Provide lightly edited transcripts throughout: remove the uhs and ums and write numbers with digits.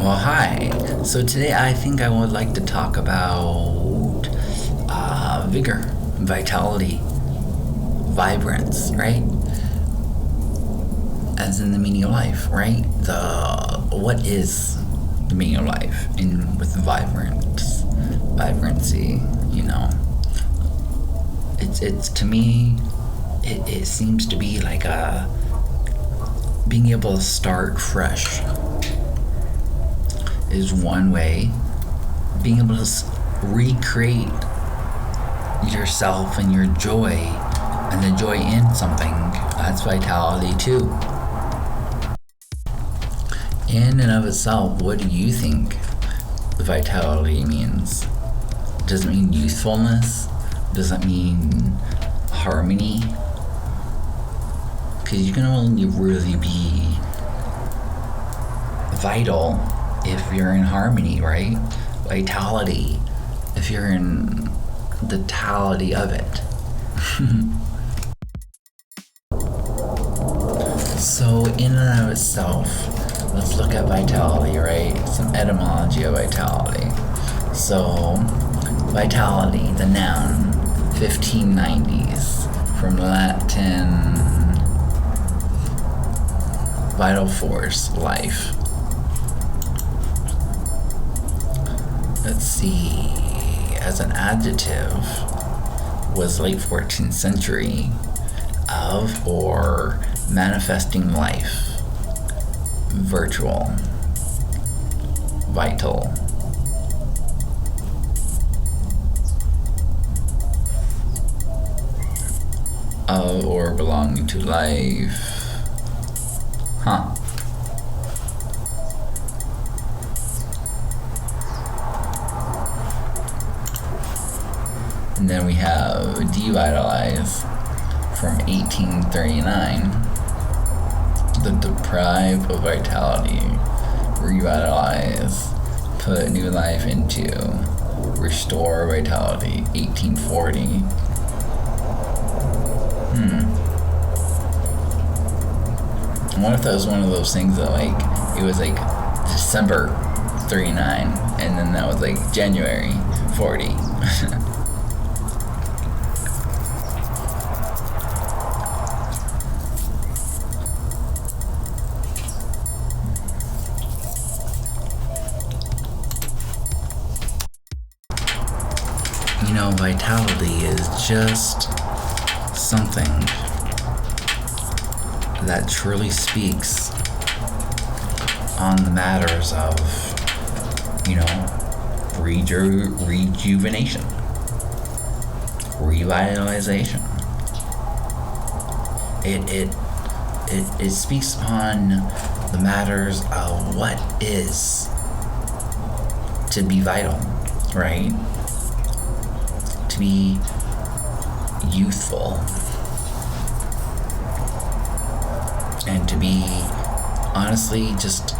Well, hi. So today I think I would like to talk about vigor, vitality, vibrance, right? As in the meaning of life, right? What is the meaning of life in with vibrancy, you know. It's to me it seems to be like being able to start fresh is one way. Being able to recreate yourself and your joy and the joy in something, that's vitality too. In and of itself, what do you think vitality means? Does it mean youthfulness? Does it mean harmony? Because you can only really be vital if you're in harmony, right? Vitality, if you're in the totality of it. So in and of itself, let's look at vitality, right? Some etymology of vitality. So, vitality, the noun, 1590s, from Latin, vital force, life. Let's see, as an adjective, was late 14th century, of or manifesting life, virtual, vital. Of or belonging to life. Huh. And then we have devitalize from 1839. The deprive of vitality, revitalize, put new life into, restore vitality, 1840. I wonder if that was one of those things that it was December 39 and then that was January 40. You know, vitality is just something that truly speaks on the matters of, rejuvenation, revitalization. It speaks upon the matters of what is to be vital, right? To be youthful, and to be honestly just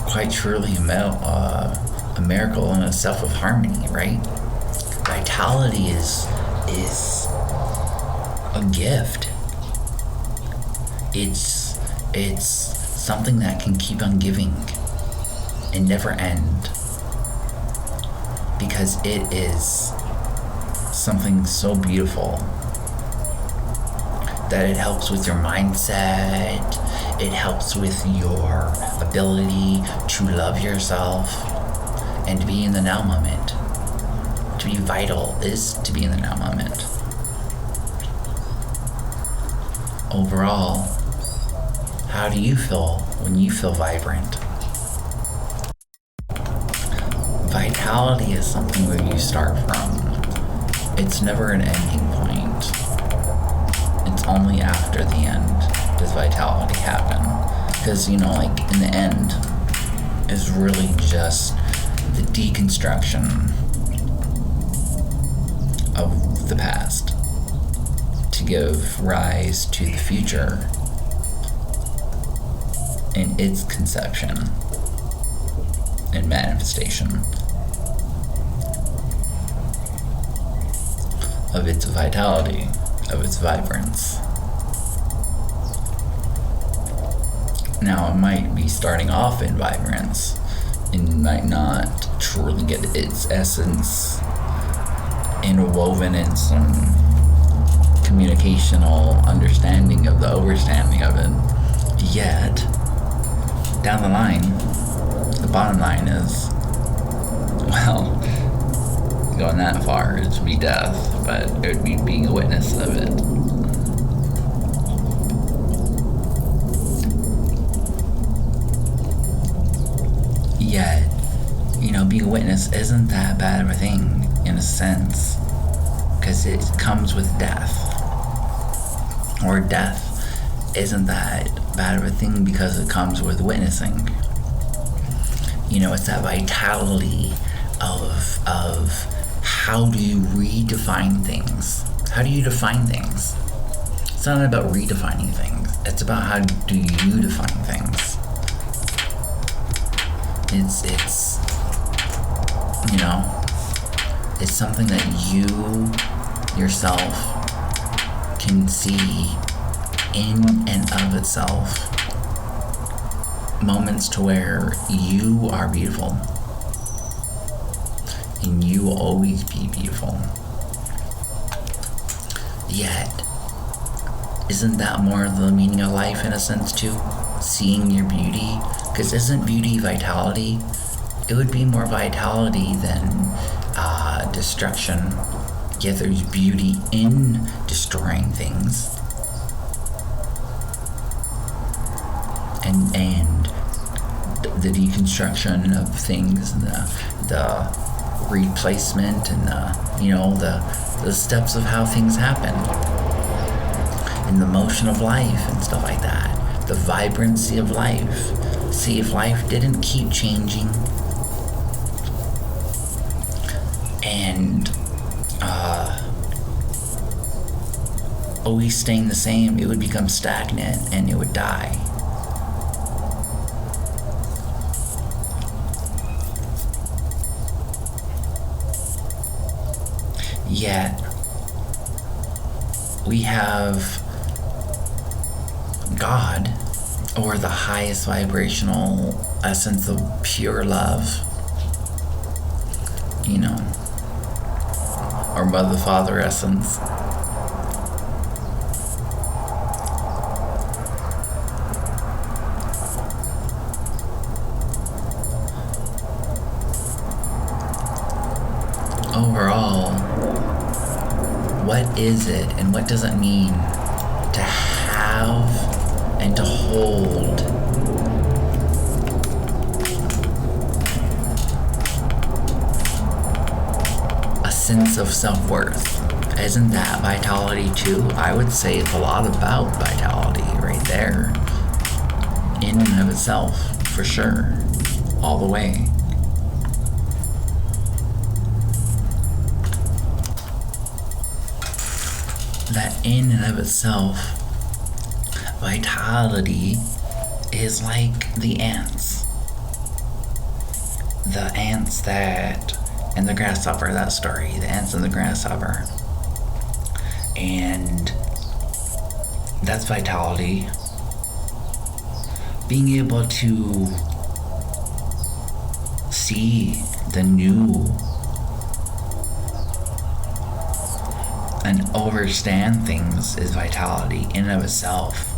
quite truly a miracle in itself of harmony, right? Vitality is a gift. It's something that can keep on giving and never end, because it is something so beautiful that it helps with your mindset, it helps with your ability to love yourself and to be in the now moment. To be vital is to be in the now moment. Overall, how do you feel when you feel vibrant? Vitality is something where you start from. It's never an ending point. It's only after the end does vitality happen. Because, in the end is really just the deconstruction of the past to give rise to the future in its conception and manifestation of its vitality, of its vibrance. Now, it might be starting off in vibrance and might not truly get its essence interwoven in some communicational understanding of the overstanding of it. Yet, down the line, the bottom line is, well, going that far, it would be death, but it would be being a witness of it. Yet, being a witness isn't that bad of a thing in a sense, because it comes with death. Or death isn't that bad of a thing because it comes with witnessing. It's that vitality of how do you redefine things? How do you define things? It's not about redefining things. It's about how do you define things. It's something that you yourself can see in and of itself. Moments to where you are beautiful. And you will always be beautiful. Yet, isn't that more of the meaning of life in a sense too? Seeing your beauty? Because isn't beauty vitality? It would be more vitality than destruction. Yet there's beauty in destroying things. And the deconstruction of things, and the replacement, and the steps of how things happen, and the motion of life and stuff like that, the vibrancy of life. See, if life didn't keep changing and always staying the same, it would become stagnant and it would die. Yet, we have God, or the highest vibrational essence of pure love, or Mother Father essence. Overall, what is it and what does it mean to have and to hold a sense of self-worth? Isn't that vitality too? I would say it's a lot about vitality right there, in and of itself, for sure, all the way. That in and of itself, vitality is like the ants. The ants and the grasshopper, that story, the ants and the grasshopper. And that's vitality. Being able to see the new and understand things is vitality in and of itself.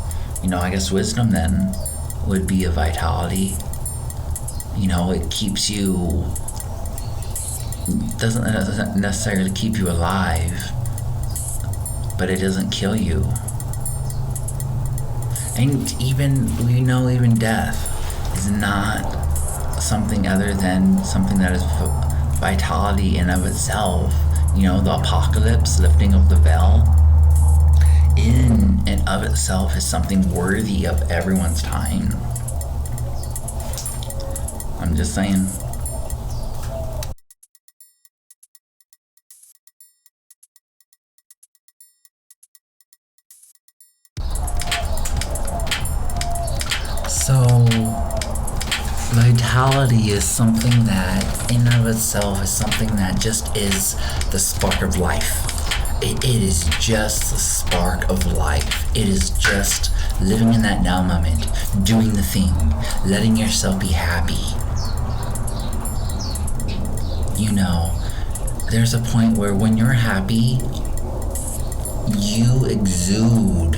I guess wisdom then would be a vitality. It keeps you, doesn't necessarily keep you alive, but it doesn't kill you. And even death is not something other than something that is vitality in and of itself. The apocalypse, lifting of the veil, in and of itself is something worthy of everyone's time. I'm just saying. So, vitality is something that, in and of itself, is something that just is the spark of life. It is just the spark of life. It is just living in that now moment, doing the thing, letting yourself be happy. You know, there's a point where when you're happy, you exude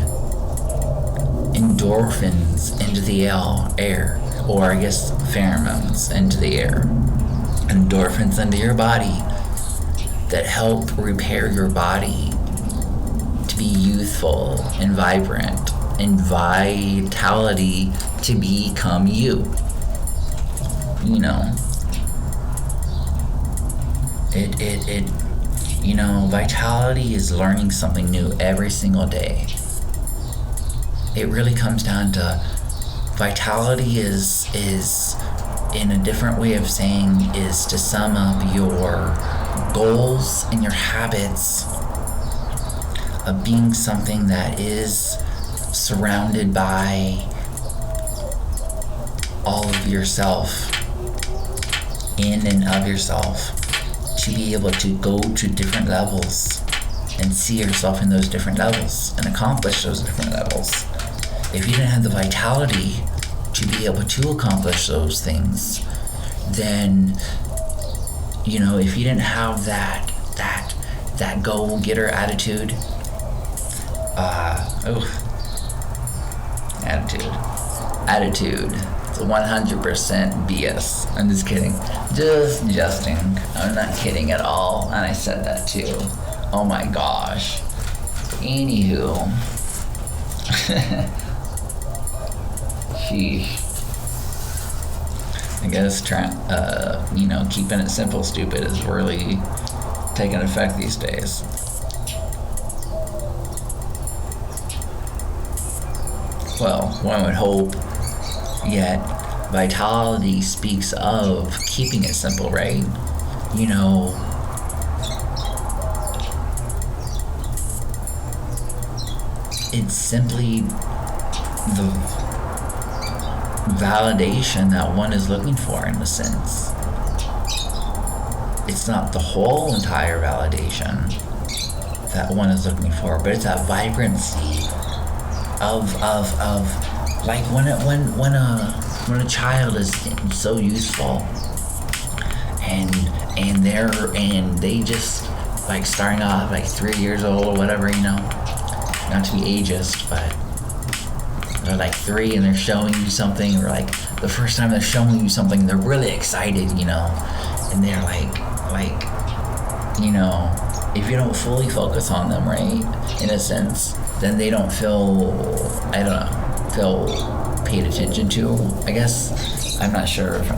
endorphins into the air, or I guess pheromones into the air. Endorphins into your body that help repair your body to be youthful and vibrant, and vitality to become you. You know, you know, vitality is learning something new every single day. It really comes down to vitality is in a different way of saying, is to sum up your goals and your habits of being something that is surrounded by all of yourself, in and of yourself, to be able to go to different levels and see yourself in those different levels and accomplish those different levels. If you didn't have the vitality to be able to accomplish those things, then, you know, if you didn't have that go-getter attitude, attitude, it's 100% BS. I'm just kidding. Just jesting. I'm not kidding at all, and I said that too. Oh my gosh. Anywho. Sheesh. I guess keeping it simple, stupid is really taking effect these days. Well, one would hope, yet vitality speaks of keeping it simple, right? You know, it's simply the validation that one is looking for, in a sense. It's not the whole entire validation that one is looking for, but it's that vibrancy of like when a child is so useful and they just like starting off like 3 years old or whatever, you know, not to be ageist, but they're like 3 and they're showing you something, or like the first time they're showing you something, they're really excited, you know, and they're like, you know, if you don't fully focus on them, right, in a sense, then they don't feel paid attention to, I guess. I'm not sure if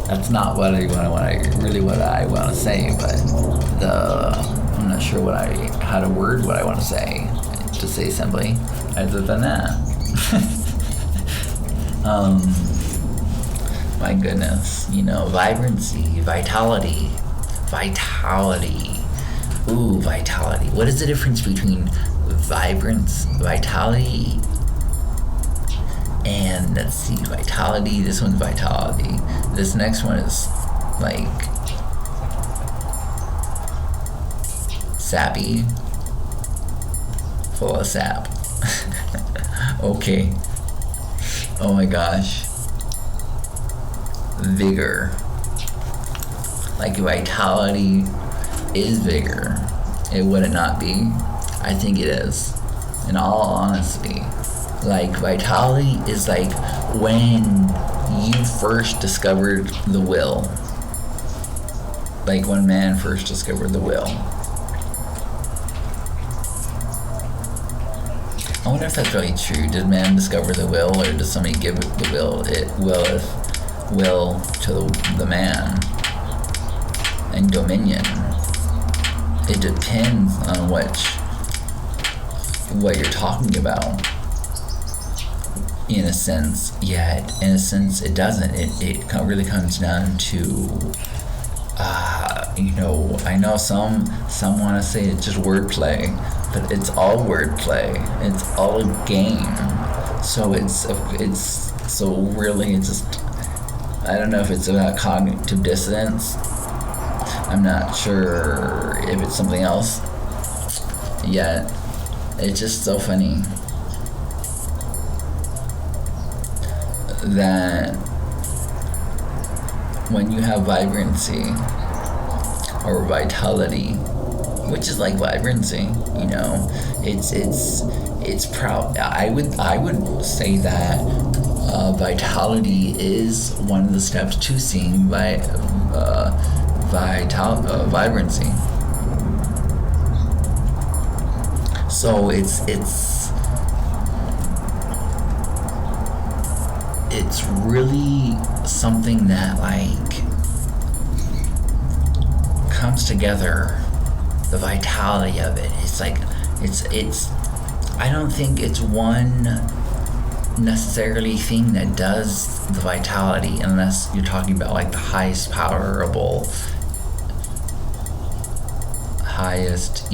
that's not what I want to say, but I'm not sure how to word what I want to say simply, other than that. My goodness, you know, vibrancy, vitality. Ooh, vitality. What is the difference between vitality, and let's see, vitality, this one's vitality. This next one is like sappy, full of sap. Okay. Oh my gosh. Vigor. Like vitality is vigor. Would it not be? I think it is. In all honesty. Like vitality is like when you first discovered the will. Like when man first discovered the will. I wonder if that's really true. Did man discover the will, or does somebody give the will to the man? And dominion. It depends on what you're talking about. In a sense, yet in a sense it doesn't. It really comes down to you know, I know some want to say it's just wordplay, but it's all wordplay. It's all a game. So it's really just, I don't know if it's about cognitive dissonance. I'm not sure if it's something else. Yet it's just so funny. that when you have vibrancy or vitality, which is like vibrancy, you know, it's proud. I would say that vitality is one of the steps to seeing vibrancy. So it's really something that like comes together. The vitality of it. It's like it's I don't think it's one necessarily thing that does the vitality, unless you're talking about like the highest powerable, highest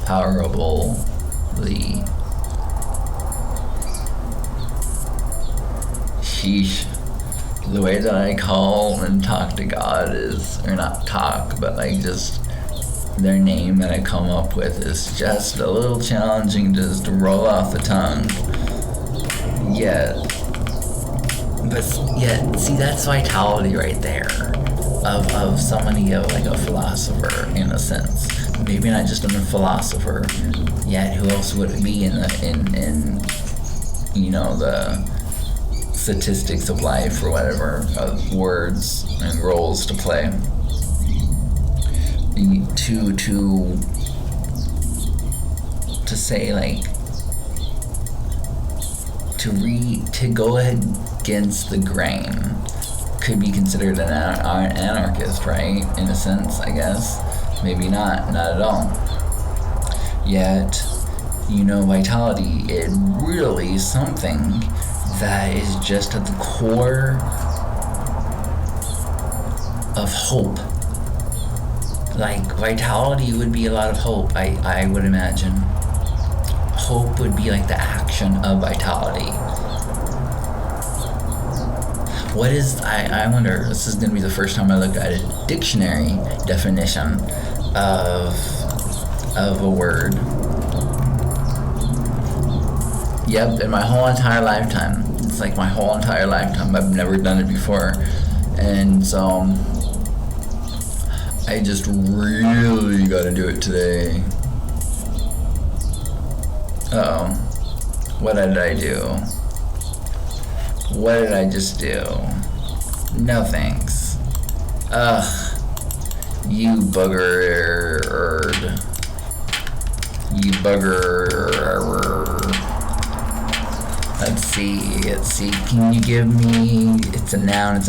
powerably. Sheesh. The way that I call and talk to God is, or not talk, but like just their name that I come up with is just a little challenging just to roll off the tongue. Yet, see, that's vitality right there of somebody, of like a philosopher in a sense. Maybe not just a philosopher, yet who else would it be in you know, the statistics of life or whatever, of words and roles to play, to say like to go against the grain could be considered an anarchist, right? In a sense, I guess. Maybe not at all. Yet, you know, vitality, it really is something that is just at the core of hope. Like, vitality would be a lot of hope, I would imagine. Hope would be like the action of vitality. What is, I wonder, this is going to be the first time I look at a dictionary definition of a word. Yep, in my whole entire lifetime. It's like my whole entire lifetime. I've never done it before. And so I just really gotta do it today. Uh-oh. What did I do? What did I just do? No thanks. Ugh. You bugger. You bugger. Let's see. Can you give me... It's a noun. It's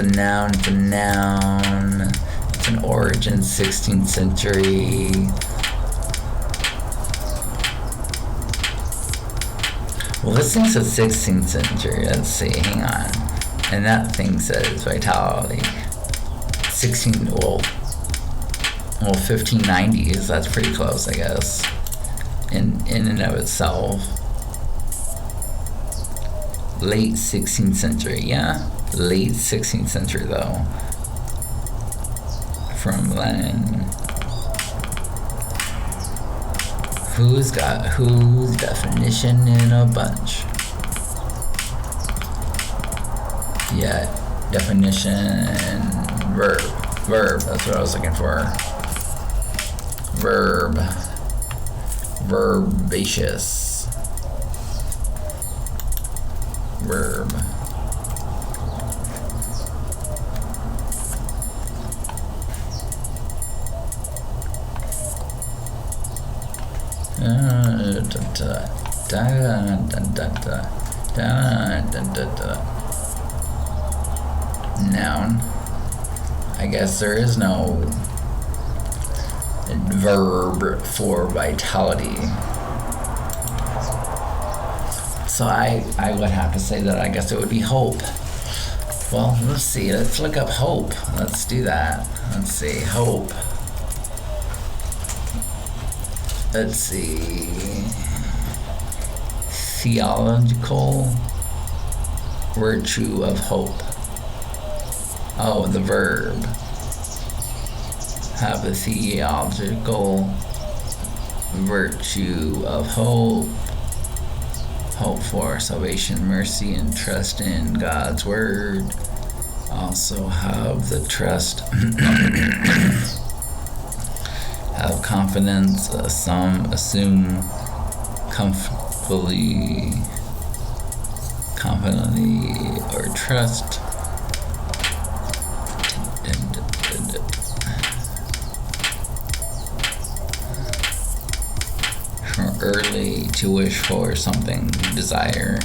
an origin, 16th century. Well, this thing says 16th century. Let's see. Hang on. And that thing says vitality. 1590s. That's pretty close, I guess. In and of itself. Late 16th century, yeah. Late 16th century, though. From Lenin. Who's got whose definition in a bunch? Yeah, definition, verb, that's what I was looking for. Verb, verbaceous, verb. Noun. I guess there is no verb for vitality. So I would have to say that I guess it would be hope. Well, let's see. Let's look up hope. Let's do that. Let's see. Hope. Let's see. Theological virtue of hope. Oh, the verb. Have a theological virtue of hope. hope for salvation, mercy, and trust in God's word. Also have the trust, have confidence, some assume confidently or trust. Early to wish for something you desire.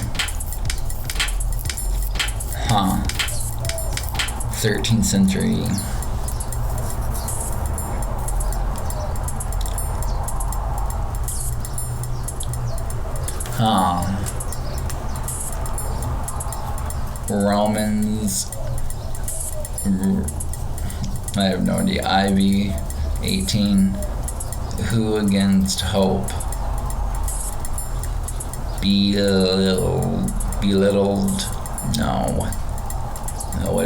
13th century. Romans. I have no idea. Ivy 18. Who against hope? Belittled? No. What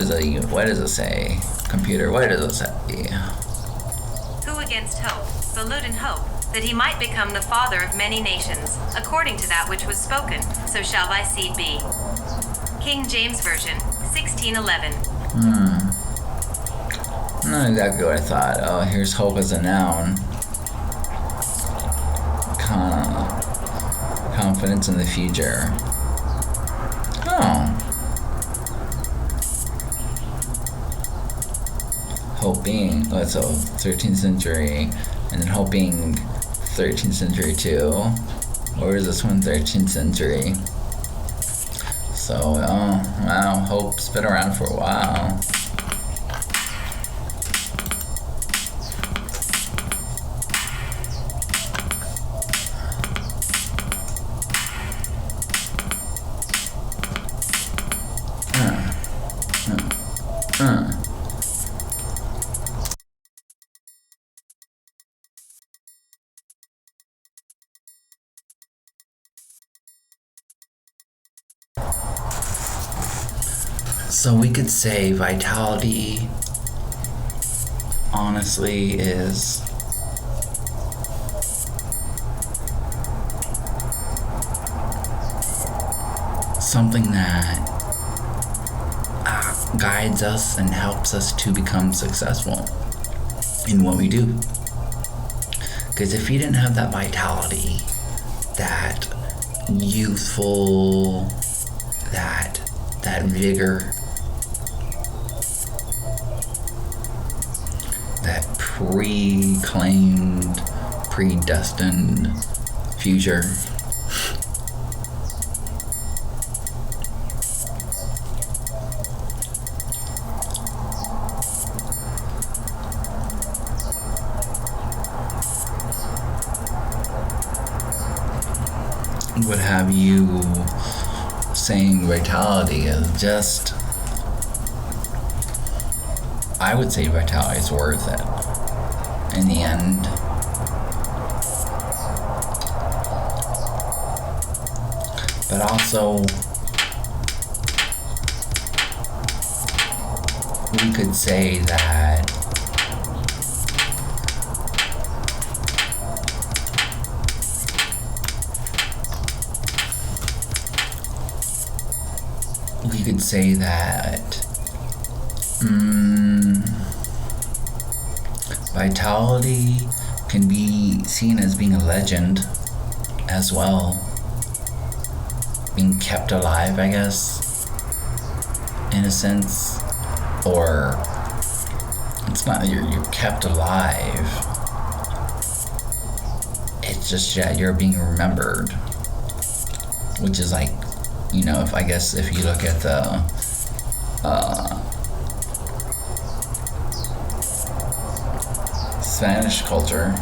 does it say? Computer, what does it say? Who against hope, believed in hope, that he might become the father of many nations, according to that which was spoken, so shall thy seed be. King James Version, 1611. Not exactly what I thought. Oh, here's hope as a noun. Confidence in the future. Oh. Hoping. Oh, so 13th century, and then hoping 13th century too. Or is this one 13th century? So, oh, wow, hope's been around for a while. So we could say vitality, honestly, is something that guides us and helps us to become successful in what we do. Because if you didn't have that vitality, that youthful, that vigor, that pre-claimed, predestined future, would have you saying vitality is just, I would say vitality is worth it in the end. But also, we could say that vitality can be seen as being a legend as well, being kept alive, I guess, in a sense. Or it's not you're kept alive, it's just, yeah, you're being remembered, which is like, you know, if you look at the Spanish culture,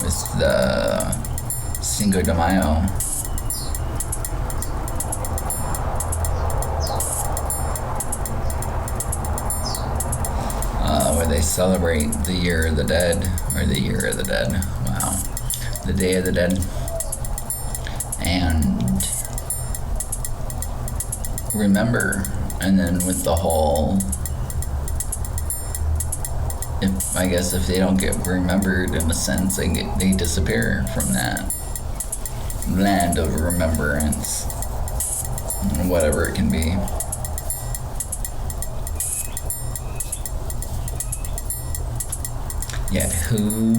it's the Cinco de Mayo. Where they celebrate the Year of the Dead, or the Year of the Dead. Wow. The Day of the Dead. And remember, and then with the whole, if they don't get remembered, in a sense, they disappear from that. land of remembrance, whatever it can be. Yet who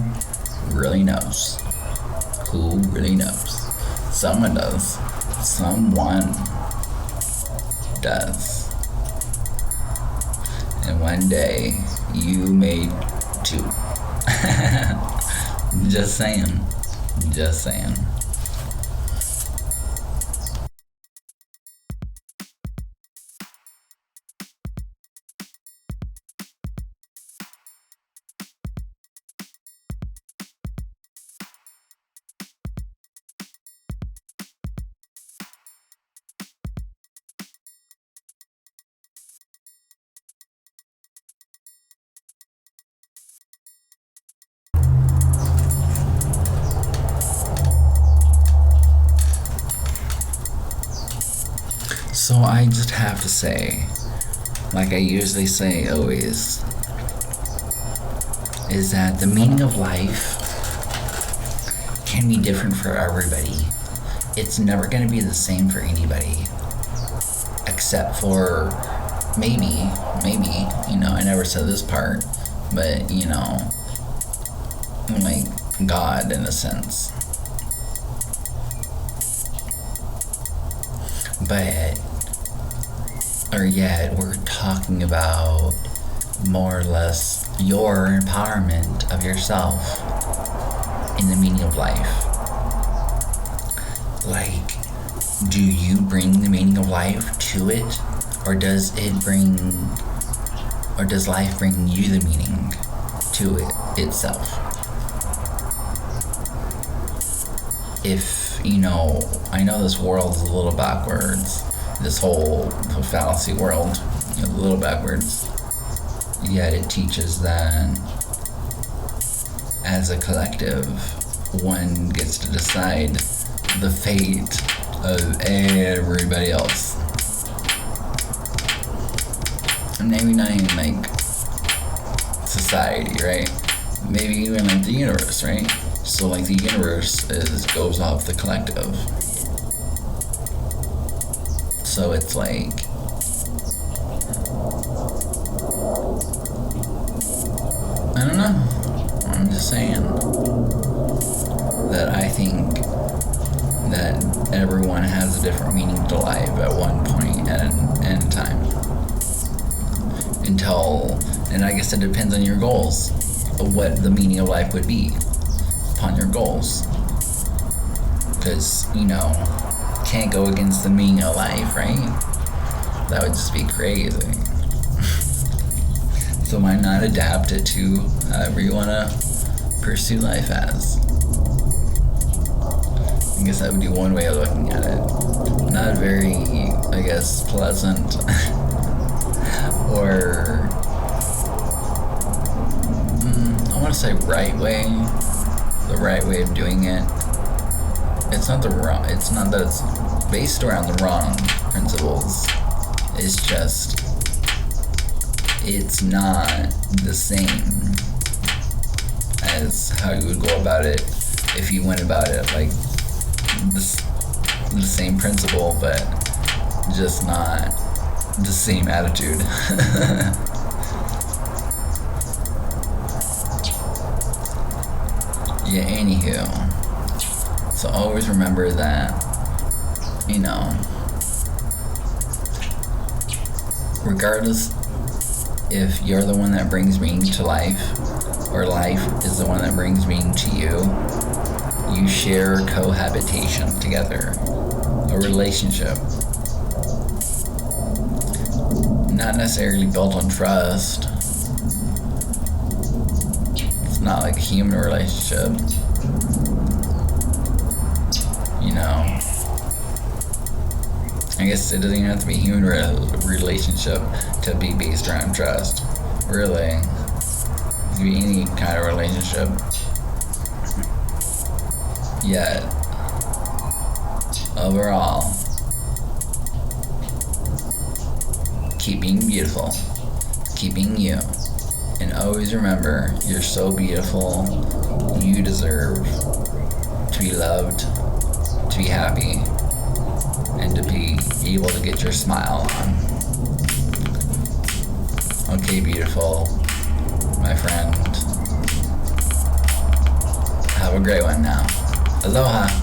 really knows? Who really knows? Someone does. Someone does. And one day you may too. Just saying. Just saying. So I just have to say, like I usually say always, is that the meaning of life can be different for everybody. It's never going to be the same for anybody. Except for maybe, I never said this part, but, like God in a sense. Yet we're talking about more or less your empowerment of yourself in the meaning of life. Like, do you bring the meaning of life to it, or does life bring you the meaning to it itself? If, I know this world's a little backwards, this whole fallacy world, a little backwards, yet it teaches that as a collective, one gets to decide the fate of everybody else. And maybe not even like society, right? Maybe even like the universe, right? So like the universe goes off the collective. So it's like, I don't know. I'm just saying that I think that everyone has a different meaning to life at one point in time. And I guess it depends on your goals, of what the meaning of life would be upon your goals. Because, can't go against the meaning of life, right? That would just be crazy. So why not adapt it to however you want to pursue life as? I guess that would be one way of looking at it. Not very, I guess, pleasant or I want to say right way. The right way of doing it. It's not that it's based around the wrong principles. It's just, it's not the same as how you would go about it if you went about it like the same principle, but just not the same attitude. Yeah, anywho. So always remember that, regardless if you're the one that brings meaning to life, or life is the one that brings meaning to you, you share cohabitation together, a relationship. Not necessarily built on trust. It's not like a human relationship. I guess it doesn't even have to be a human relationship to be based around trust. Really. It could be any kind of relationship. Yet, overall, keep being beautiful. Keep being you. And always remember, you're so beautiful. You deserve to be loved, to be happy and to be able to get your smile on. Okay, beautiful, my friend. Have a great one now. Aloha.